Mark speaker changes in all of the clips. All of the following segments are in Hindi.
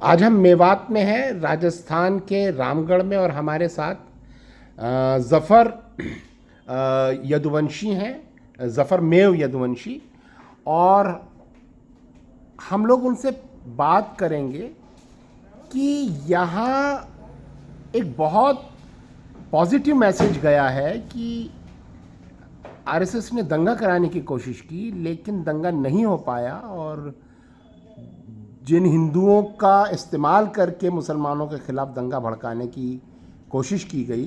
Speaker 1: आज हम मेवात में हैं, राजस्थान के रामगढ़ में, और हमारे साथ ज़फ़र यदुवंशी हैं, ज़फ़र मेव यदुवंशी। और हम लोग उनसे बात करेंगे कि यहाँ एक बहुत पॉजिटिव मैसेज गया है कि आरएसएस ने दंगा कराने की कोशिश की, लेकिन दंगा नहीं हो पाया, और जिन हिंदुओं का इस्तेमाल करके मुसलमानों के ख़िलाफ़ दंगा भड़काने की कोशिश की गई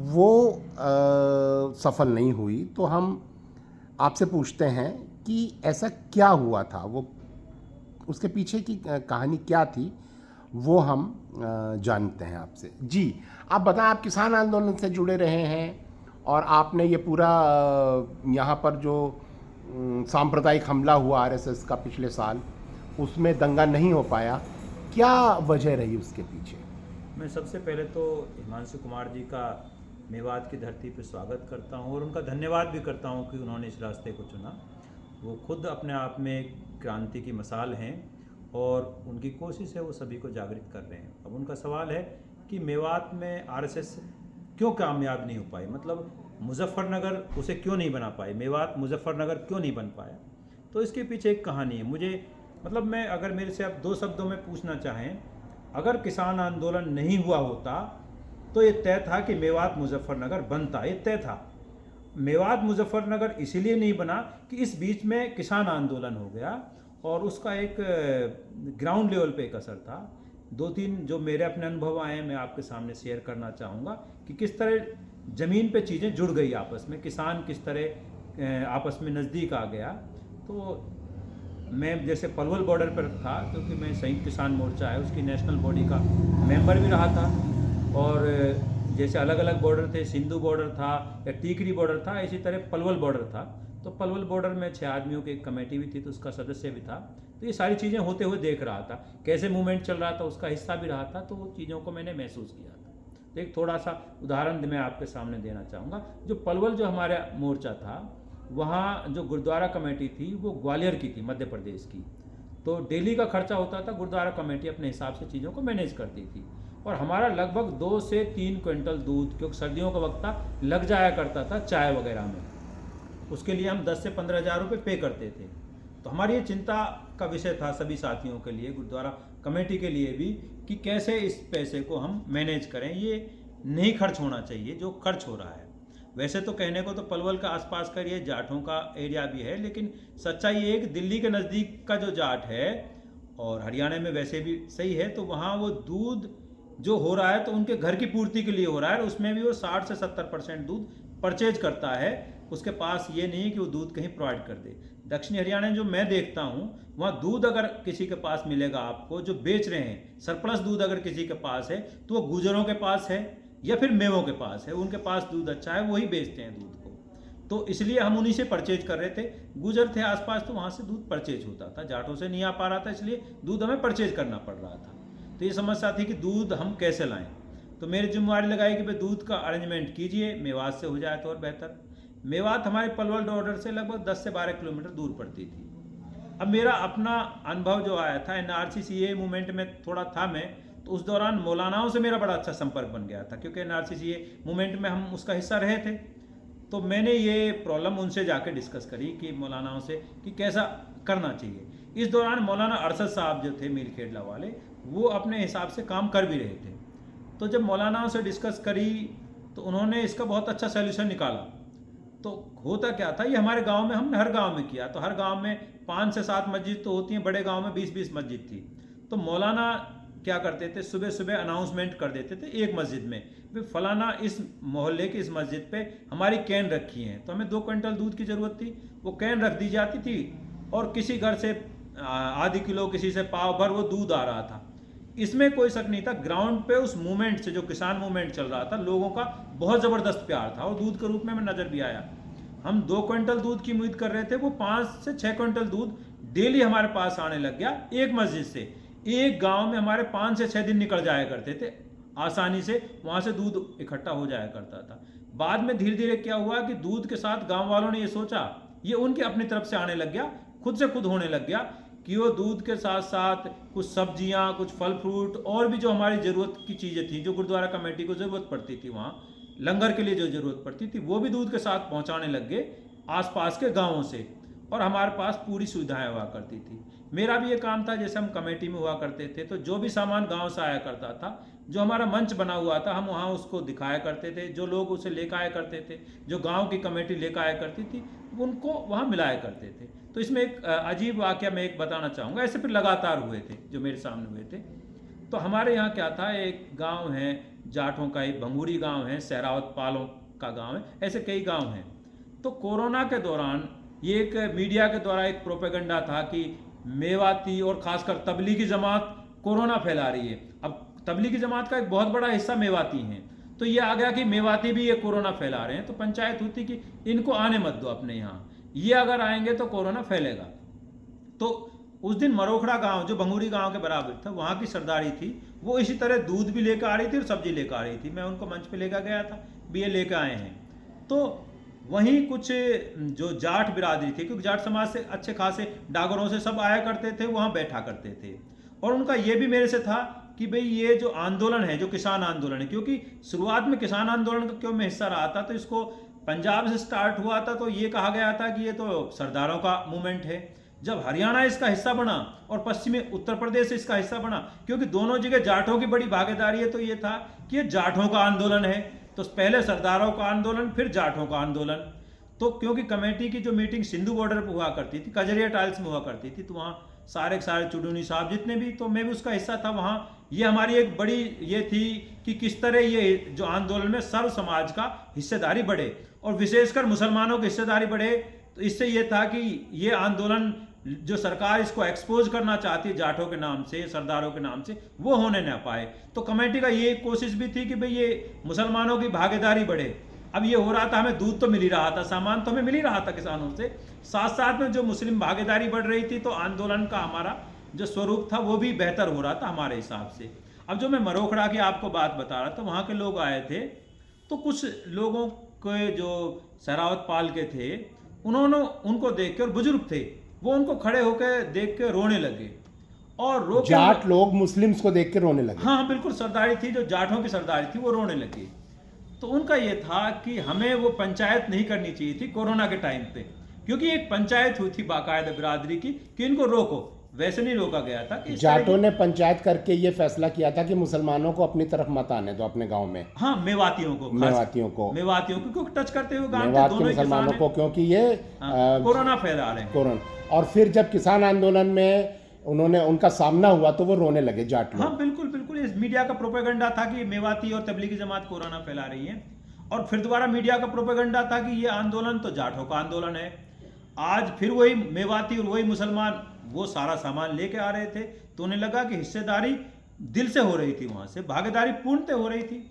Speaker 1: वो सफल नहीं हुई। तो हम आपसे पूछते हैं कि ऐसा क्या हुआ था, वो उसके पीछे की कहानी क्या थी, वो हम जानते हैं आपसे। जी, आप बताएं, आप किसान आंदोलन से जुड़े रहे हैं और आपने ये पूरा यहाँ पर जो सांप्रदायिक हमला हुआ आरएसएस का पिछले साल, उसमें दंगा नहीं हो पाया, क्या वजह रही उसके पीछे?
Speaker 2: मैं सबसे पहले तो हिमांशु कुमार जी का मेवात की धरती पर स्वागत करता हूं और उनका धन्यवाद भी करता हूं कि उन्होंने इस रास्ते को चुना। वो खुद अपने आप में एक क्रांति की मिसाल हैं और उनकी कोशिश है वो सभी को जागृत कर रहे हैं। अब उनका सवाल है कि मेवात में आरएसएस क्यों कामयाब नहीं हो पाई, मतलब मुजफ्फरनगर उसे क्यों नहीं बना पाई, मेवात मुजफ्फरनगर क्यों नहीं बन पाया। तो इसके पीछे एक कहानी है। मुझे मतलब मैं अगर मेरे से आप 2 शब्दों में पूछना चाहें, अगर किसान आंदोलन नहीं हुआ होता तो ये तय था कि मेवात मुजफ्फरनगर बनता, ये तय था। मेवात मुजफ्फरनगर इसीलिए नहीं बना कि इस बीच में किसान आंदोलन हो गया और उसका एक ग्राउंड लेवल पे एक असर था। 2-3 जो मेरे अपने अनुभव आए हैं मैं आपके सामने शेयर करना चाहूँगा कि किस तरह ज़मीन पे चीज़ें जुड़ गई आपस में, किसान किस तरह आपस में नज़दीक आ गया। तो मैं जैसे पलवल बॉर्डर पर था, क्योंकि मैं संयुक्त किसान मोर्चा है उसकी नेशनल बॉडी का मेंबर भी रहा था, और जैसे अलग अलग बॉर्डर थे, सिंधु बॉर्डर था या टीकरी बॉर्डर था, इसी तरह पलवल बॉर्डर था। तो पलवल बॉर्डर में 6 आदमियों की एक कमेटी भी थी, तो उसका सदस्य भी था। तो ये सारी चीज़ें होते हुए देख रहा था, कैसे मूवमेंट चल रहा था, उसका हिस्सा भी रहा था। तो वो चीज़ों को मैंने महसूस किया था। तो एक थोड़ा सा उदाहरण मैं आपके सामने देना चाहूँगा। जो पलवल जो हमारा मोर्चा था, वहाँ जो गुरुद्वारा कमेटी थी वो ग्वालियर की थी, मध्य प्रदेश की। तो डेली का खर्चा होता था, गुरुद्वारा कमेटी अपने हिसाब से चीज़ों को मैनेज करती थी। और हमारा लगभग 2 से 3 क्विंटल दूध, क्योंकि सर्दियों का वक्त था, लग जाया करता था चाय वगैरह में। उसके लिए हम 10 से 15 हज़ार रुपये पे करते थे। तो हमारी ये चिंता का विषय था सभी साथियों के लिए, गुरुद्वारा कमेटी के लिए भी, कि कैसे इस पैसे को हम मैनेज करें, ये नहीं खर्च होना चाहिए जो खर्च हो रहा है। वैसे तो कहने को तो पलवल का आसपास का ये जाटों का एरिया भी है, लेकिन सच्चाई ये है कि दिल्ली के नज़दीक का जो जाट है, और हरियाणा में वैसे भी सही है, तो वहाँ वो दूध जो हो रहा है तो उनके घर की पूर्ति के लिए हो रहा है, और उसमें भी वो 60 से 70% दूध परचेज करता है। उसके पास ये नहीं है कि वो दूध कहीं प्रोवाइड कर दे। दक्षिणी हरियाणा में जो मैं देखता हूँ, वहाँ दूध अगर किसी के पास मिलेगा आपको, जो बेच रहे हैं सरप्लस दूध अगर किसी के पास है, तो वो गुजरों के पास है या फिर मेवों के पास है, उनके पास दूध अच्छा है, वही बेचते हैं दूध को। तो इसलिए हम उन्हीं से परचेज कर रहे थे। गुजर थे आसपास, तो वहाँ से दूध परचेज होता था, जाटों से नहीं आ पा रहा था, इसलिए दूध हमें परचेज करना पड़ रहा था। तो ये समस्या थी कि दूध हम कैसे लाएं। तो मेरी जिम्मेवारी लगाई कि भाई दूध का अरेंजमेंट कीजिए, मेवात से हो जाए तो और बेहतर। मेवात हमारे पलवल बॉर्डर से लगभग 10 से 12 किलोमीटर दूर पड़ती थी। अब मेरा अपना अनुभव जो आया था, एनआरसी सीए मूवमेंट में थोड़ा था मैं, तो उस दौरान मौलानाओं से मेरा बड़ा अच्छा संपर्क बन गया था, क्योंकि एनआरसी सीए मूवमेंट में हम उसका हिस्सा रहे थे। तो मैंने ये प्रॉब्लम उनसे जाकर डिस्कस करी कि मौलानाओं से कि कैसा करना चाहिए। इस दौरान मौलाना अरशद साहब जो थे मीरखेडला वाले, वो अपने हिसाब से काम कर भी रहे थे। तो जब मौलानाओं से डिस्कस करी तो उन्होंने इसका बहुत अच्छा सोल्यूशन निकाला। तो होता क्या था, ये हमारे गांव में, हमने हर गांव में किया, तो हर गांव में 5 से 7 मस्जिद तो होती हैं, बड़े गांव में 20-20 मस्जिद थी। तो मौलाना क्या करते थे, सुबह सुबह अनाउंसमेंट कर देते थे एक मस्जिद में, भी फलाना इस मोहल्ले की इस मस्जिद पे हमारी कैन रखी है, तो हमें 2 क्विंटल दूध की ज़रूरत थी, वो कैन रख दी जाती थी, और किसी घर से आधी किलो, किसी से पाव भर वो दूध आ रहा था। इसमें कोई शक नहीं था, ग्राउंड पे उस मूवमेंट से, जो किसान मूवमेंट चल रहा था, लोगों का बहुत ज़बरदस्त प्यार था, और दूध के रूप में हमें नज़र भी आया। हम 2 क्विंटल दूध की उम्मीद कर रहे थे, वो 5 से 6 क्विंटल दूध डेली हमारे पास आने लग गया एक मस्जिद से। एक गांव में हमारे 5 से 6 दिन निकल जाया करते थे आसानी से, वहाँ से दूध इकट्ठा हो जाया करता था। बाद में धीरे धीरे क्या हुआ कि दूध के साथ गांव वालों ने ये सोचा, ये उनके अपनी तरफ से आने लग गया, खुद से खुद होने लग गया कि वो दूध के साथ साथ कुछ सब्जियां, कुछ फल फ्रूट और भी जो हमारी ज़रूरत की चीज़ें थी, जो गुरुद्वारा कमेटी को ज़रूरत पड़ती थी, वहाँ लंगर के लिए जो ज़रूरत पड़ती थी, वो भी दूध के साथ पहुँचाने लग गए आसपास के गाँवों से, और हमारे पास पूरी सुविधाएं हुआ करती थी। मेरा भी ये काम था, जैसे हम कमेटी में हुआ करते थे तो जो भी सामान गांव से आया करता था, जो हमारा मंच बना हुआ था, हम वहाँ उसको दिखाया करते थे, जो लोग उसे लेकर आया करते थे, जो गांव की कमेटी लेकर आया करती थी, उनको वहाँ मिलाया करते थे। तो इसमें एक अजीब वाक़या मैं एक बताना चाहूँगा, ऐसे फिर लगातार हुए थे जो मेरे सामने हुए थे। तो हमारे यहाँ क्या था, एक गाँव है जाटों का, एक भंगूरी गाँव है, सहरावत पालों का गाँव है, ऐसे कई गाँव हैं। तो कोरोना के दौरान ये एक मीडिया के द्वारा एक प्रोपेगेंडा था कि मेवाती और खासकर तबलीगी जमात कोरोना फैला रही है। अब तबलीगी जमात का एक बहुत बड़ा हिस्सा मेवाती हैं, तो ये आ गया कि मेवाती भी ये कोरोना फैला रहे हैं। तो पंचायत हुई थी कि इनको आने मत दो अपने यहाँ, ये अगर आएंगे तो कोरोना फैलेगा। तो उस दिन मरोखड़ा गांव, जो भंगूरी गांव के बराबर था, वहाँ की सरदारी थी, वो इसी तरह दूध भी लेकर आ रही थी और सब्जी लेकर आ रही थी। मैं उनको मंच पे लेकर गया था, भी ये लेकर आए हैं। तो वहीं कुछ जो जाट बिरादरी थी, क्योंकि जाट समाज से अच्छे खासे डागरों से सब आया करते थे, वहाँ बैठा करते थे, और उनका ये भी मेरे से था कि भाई ये जो आंदोलन है, जो किसान आंदोलन है, क्योंकि शुरुआत में किसान आंदोलन का क्यों मैं हिस्सा रहा था, तो इसको पंजाब से स्टार्ट हुआ था, तो ये कहा गया था कि ये तो सरदारों का मूवमेंट है। जब हरियाणा इसका हिस्सा बना और पश्चिमी उत्तर प्रदेश इसका हिस्सा बना, क्योंकि दोनों जगह जाटों की बड़ी भागीदारी है, तो ये था कि ये जाटों का आंदोलन है। तो पहले सरदारों का आंदोलन, फिर जाटों का आंदोलन। तो क्योंकि कमेटी की जो मीटिंग सिंधु बॉर्डर पर हुआ करती थी, कजरिया टाइल्स में हुआ करती थी, तो वहाँ सारे चुडूनी साहब जितने भी, तो मैं भी उसका हिस्सा था वहाँ। ये हमारी एक बड़ी ये थी कि किस तरह ये जो आंदोलन में सर्व समाज का हिस्सेदारी बढ़े, और विशेषकर मुसलमानों की हिस्सेदारी बढ़े। तो इससे ये था कि ये आंदोलन जो सरकार इसको एक्सपोज करना चाहती है जाटों के नाम से, सरदारों के नाम से, वो होने ना पाए। तो कमेटी का ये कोशिश भी थी कि भाई ये मुसलमानों की भागीदारी बढ़े। अब ये हो रहा था, हमें दूध तो मिल ही रहा था, सामान तो हमें मिल ही रहा था किसानों से, साथ साथ में जो मुस्लिम भागीदारी बढ़ रही थी, तो आंदोलन का हमारा जो स्वरूप था वो भी बेहतर हो रहा था हमारे हिसाब से। अब जो मैं मरोखड़ा की आपको बात बता रहा था, वहाँ के लोग आए थे, तो कुछ लोगों के जो सहरावत पाल के थे, उन्होंने उनको देख के, और बुजुर्ग थे, वो उनको खड़े होकर देख के रोने लगे, और
Speaker 1: जाट लोग मुस्लिम्स को देख के रोने लगे।
Speaker 2: हाँ बिल्कुल, सरदारी थी, जो जाटों की सरदारी थी, वो रोने लगी। तो उनका ये था कि हमें वो पंचायत नहीं करनी चाहिए थी कोरोना के टाइम पे, क्योंकि एक पंचायत हुई थी बाकायदा बिरादरी की कि इनको रोको, वैसे नहीं रोका गया था। कि
Speaker 1: जाटों ने पंचायत करके ये फैसला किया था कि मुसलमानों को अपनी तरफ मत आने दो अपने गांव में।
Speaker 2: हाँ, मेवातियों को क्योंकि टच करते हुए गांव के दोनों
Speaker 1: मुसलमानों को, क्योंकि ये
Speaker 2: कोरोना फैला रहे हैं।
Speaker 1: कोरोना। और फिर जब किसान आंदोलन में उन्होंने उनका सामना हुआ, तो वो रोने लगे जाट लोग।
Speaker 2: हाँ बिल्कुल बिल्कुल, इस मीडिया का प्रोपेगेंडा था कि मेवाती और तबलीगी जमात कोरोना फैला रही है, और फिर दोबारा मीडिया का प्रोपेगेंडा था कि ये आंदोलन तो जाटों का आंदोलन है। आज फिर वही मेवाती और वही मुसलमान वो सारा सामान लेके आ रहे थे, तो उन्हें लगा कि हिस्सेदारी दिल से हो रही थी, वहाँ से भागीदारी पूर्णतः हो रही थी,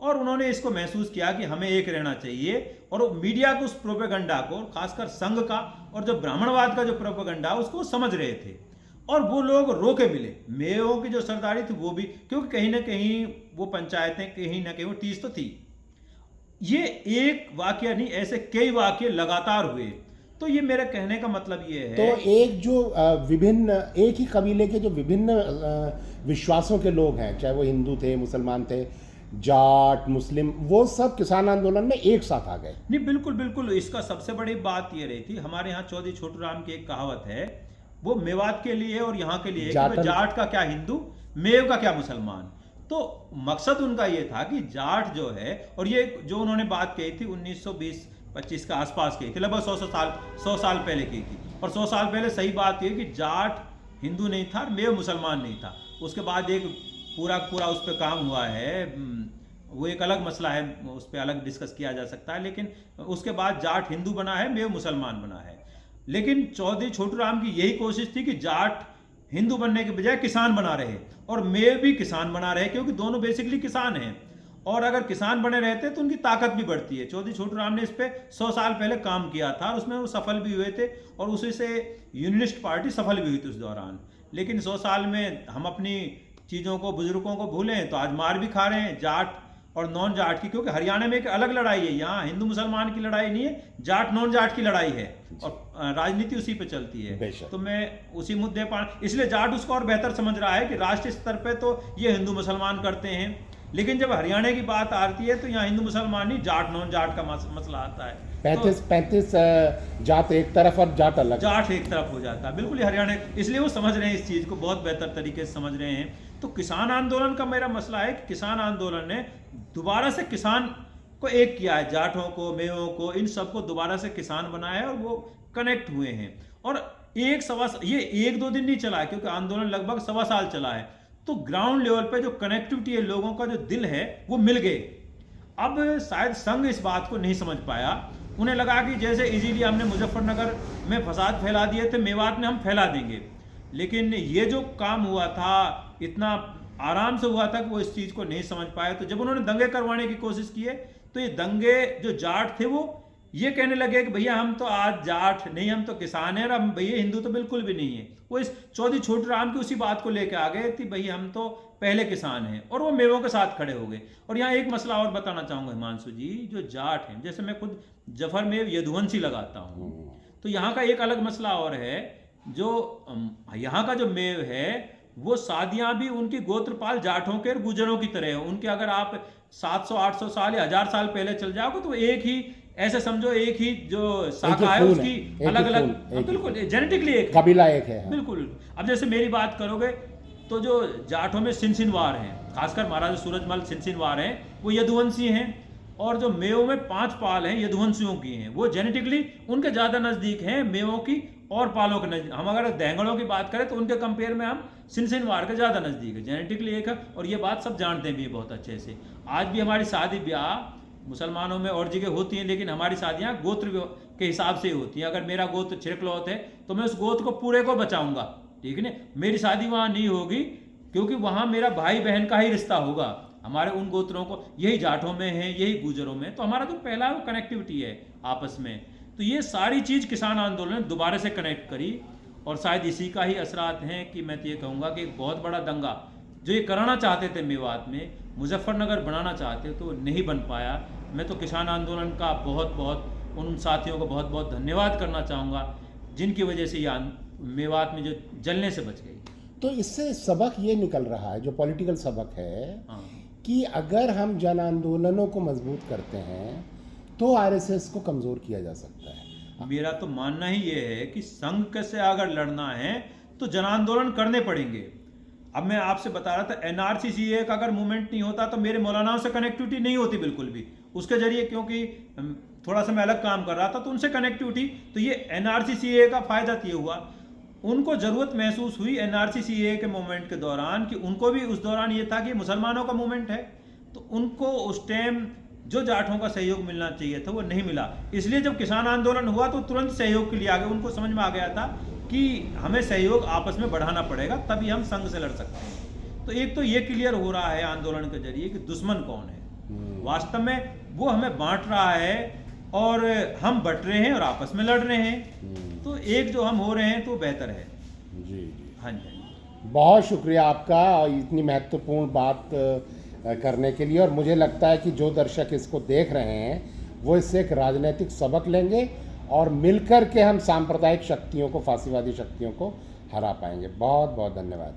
Speaker 2: और उन्होंने इसको महसूस किया कि हमें एक रहना चाहिए। और मीडिया को उस प्रोपेगेंडा को, खासकर संघ का और जो ब्राह्मणवाद का जो प्रोपेगेंडा, उसको समझ रहे थे, और वो लोग रोके मिले। मेयों की जो सरदारी थी वो भी, क्योंकि कहीं ना कहीं वो पंचायतें कहीं ना कहीं वो टीस तो थी। ये एक वाकया नहीं, ऐसे कई वाकये लगातार हुए। तो ये मेरे कहने का मतलब ये है,
Speaker 1: तो एक जो विभिन्न, एक ही कबीले के जो विभिन्न विश्वासों के लोग हैं, चाहे वो हिंदू थे, मुसलमान थे, जाट, मुस्लिम, वो सब किसान आंदोलन में एक साथ आ गए।
Speaker 2: नहीं बिल्कुल बिल्कुल, इसका सबसे बड़ी बात ये रही थी, हमारे यहाँ चौधरी छोटू राम की एक कहावत है, वो मेवात के लिए और यहाँ के लिए, जाट का क्या हिंदू, मेव का क्या मुसलमान। तो मकसद उनका ये था कि जाट जो है, और ये जो उन्होंने बात कही थी 1920-25 के आसपास की थी, लगभग 100 साल पहले की थी। और 100 साल पहले सही बात ये कि जाट हिंदू नहीं था, मेव मुसलमान नहीं था। उसके बाद एक पूरा उस पर काम हुआ है, वो एक अलग मसला है, उस पर अलग डिस्कस किया जा सकता है, लेकिन उसके बाद जाट हिंदू बना है, मेव मुसलमान बना है। लेकिन चौधरी छोटू राम की यही कोशिश थी कि जाट हिंदू बनने के बजाय किसान बना रहे, और मेव भी किसान बना रहे, क्योंकि दोनों बेसिकली किसान हैं, और अगर किसान बने रहते तो उनकी ताकत भी बढ़ती है। चौधरी छोटू राम ने इस पे 100 साल पहले काम किया था, और उसमें वो सफल भी हुए थे, और उसी से यूनियनिस्ट पार्टी सफल भी हुई थी उस दौरान। लेकिन 100 साल में हम अपनी चीज़ों को, बुजुर्गों को भूलें, तो आज मार भी खा रहे हैं जाट और नॉन जाट की, क्योंकि हरियाणा में एक अलग लड़ाई है, यहाँ हिंदू मुसलमान की लड़ाई नहीं है, जाट नॉन जाट की लड़ाई है। और राजनीति उसी पे चलती है।
Speaker 1: बेशक।
Speaker 2: तो मैं उसी मुद्दे पर, इसलिए जाट उसको और बेहतर समझ रहा है कि राष्ट्रीय स्तर पे तो ये हिंदू मुसलमान करते हैं, लेकिन जब हरियाणा की बात आती है तो यहाँ हिंदू मुसलमान नहीं, जाट नॉन जाट का मसला आता है।
Speaker 1: 35 जात एक तरफ और जाट अलग,
Speaker 2: जाट एक तरफ हो जाता है, बिल्कुल ही हरियाणा। इसलिए वो समझ रहे हैं इस चीज़ को, बहुत बेहतर तरीके से समझ रहे हैं। तो किसान आंदोलन का मेरा मसला है कि किसान आंदोलन ने दोबारा से किसान को एक किया है, जाटों को, मेयों को, इन सबको दोबारा से किसान बनाया है और वो कनेक्ट हुए हैं। और ये 1-2 दिन नहीं चला है, क्योंकि आंदोलन लगभग 1.25 साल चला है। तो ग्राउंड लेवल पे जो कनेक्टिविटी है, लोगों का जो दिल है, वो मिल गए। अब शायद संघ इस बात को नहीं समझ पाया, उन्हें लगा कि जैसे इजीली हमने मुजफ्फरनगर में फसाद फैला दिए थे, मेवात में हम फैला देंगे। लेकिन ये जो काम हुआ था इतना आराम से हुआ था कि वो इस चीज़ को नहीं समझ पाए। तो जब उन्होंने दंगे करवाने की कोशिश की है, तो ये दंगे जो जाट थे वो ये कहने लगे कि भैया हम तो आज जाट नहीं, हम तो किसान हैं, और हम भैया हिंदू तो बिल्कुल भी नहीं है। वो इस चौधरी छोटू राम की उसी बात को लेकर आ गए कि भैया हम तो पहले किसान हैं, और वो मेवों के साथ खड़े हो गए। और यहाँ एक मसला और बताना चाहूँगा हिमांशु जी, जो जाट हैं, जैसे मैं खुद जफर में यदुवंशी लगाता हूँ, तो यहाँ का एक अलग मसला और है। जो यहाँ का जो मेव है वो शादियाँ भी उनकी गोत्रपाल जाटों के और गुजरों की तरह है। उनके अगर आप 700-800 साल या 1000 साल पहले चल जाओगे तो एक ही, ऐसे समझो एक ही जो शाखा है उसकी अलग अलग, बिल्कुल जेनेटिकली एक
Speaker 1: कबीला एक है,
Speaker 2: बिल्कुल। अब जैसे मेरी बात करोगे तो जो जाटों में सिनसिनवार हैं, खासकर महाराजा सूरजमल सिनसिनवार हैं, वो यदुवंशी हैं। और जो मेवों में 5 पाल हैं यदुवंशियों की हैं, वो जेनेटिकली उनके ज़्यादा नज़दीक हैं मेवों की और पालों के नज़दीक। हम अगर देंगड़ों की बात करें तो उनके कंपेयर में हम सिनसिनवार के ज़्यादा नज़दीक है, जेनेटिकली एक है। और ये बात सब जानते भी बहुत अच्छे से। आज भी हमारी शादी ब्याह मुसलमानों में और जगह होती हैं, लेकिन हमारी शादियाँ गोत्र के हिसाब से ही होती हैं। अगर मेरा गोत्र छिरकलौत है तो मैं उस गोत्र को पूरे को बचाऊंगा, ठीक है ना। मेरी शादी वहाँ नहीं होगी, क्योंकि वहाँ मेरा भाई बहन का ही रिश्ता होगा। हमारे उन गोत्रों को, यही जाटों में है, यही गुजरों में, तो हमारा जो पहला वो कनेक्टिविटी है आपस में। तो ये सारी चीज़ किसान आंदोलन ने दोबारा से कनेक्ट करी, और शायद इसी का ही असरात हैं कि मैं तो ये कहूँगा कि एक बहुत बड़ा दंगा जो ये कराना चाहते थे मेवात में, मुजफ्फरनगर बनाना चाहते तो नहीं बन पाया। मैं तो किसान आंदोलन का बहुत बहुत उन साथियों को बहुत बहुत धन्यवाद करना चाहूँगा, जिनकी वजह से ये मेवात में जो जलने से बच गई।
Speaker 1: तो इससे सबक ये निकल रहा है, जो पॉलिटिकल सबक है,
Speaker 2: हाँ,
Speaker 1: कि अगर हम जन आंदोलनों को मजबूत करते हैं तो आरएसएस को कमज़ोर किया जा सकता है।
Speaker 2: मेरा तो मानना ही ये है कि संघ से अगर लड़ना है तो जन आंदोलन करने पड़ेंगे। अब मैं आपसे बता रहा था, एनआरसी का अगर मूवमेंट नहीं होता तो मेरे मौलानाओं से कनेक्टिविटी नहीं होती बिल्कुल भी उसके जरिए, क्योंकि थोड़ा सा मैं अलग काम कर रहा था तो उनसे कनेक्टिविटी। तो ये एनआरसी का फ़ायदा ये हुआ, उनको ज़रूरत महसूस हुई एनआरसी के मूवमेंट के दौरान, कि उनको भी उस दौरान ये था कि मुसलमानों का मूवमेंट है, तो उनको उस टाइम जो जाटों का सहयोग मिलना चाहिए था वो नहीं मिला। इसलिए जब किसान आंदोलन हुआ तो तुरंत सहयोग के लिए आ गए। उनको समझ में आ गया था कि हमें सहयोग आपस में बढ़ाना पड़ेगा, तभी हम संघ से लड़ सकते हैं। तो एक तो ये क्लियर हो रहा है आंदोलन के जरिए कि दुश्मन कौन है, वास्तव में वो हमें बांट रहा है और हम बट रहे हैं और आपस में लड़ रहे हैं। तो एक जो हम हो रहे हैं तो बेहतर है।
Speaker 1: जी जी,
Speaker 2: हाँ जी,
Speaker 1: बहुत शुक्रिया आपका और इतनी महत्वपूर्ण बात करने के लिए। और मुझे लगता है कि जो दर्शक इसको देख रहे हैं वो इससे एक राजनीतिक सबक लेंगे और मिलकर के हम सांप्रदायिक शक्तियों को, फासीवादी शक्तियों को हरा पाएंगे। बहुत बहुत धन्यवाद।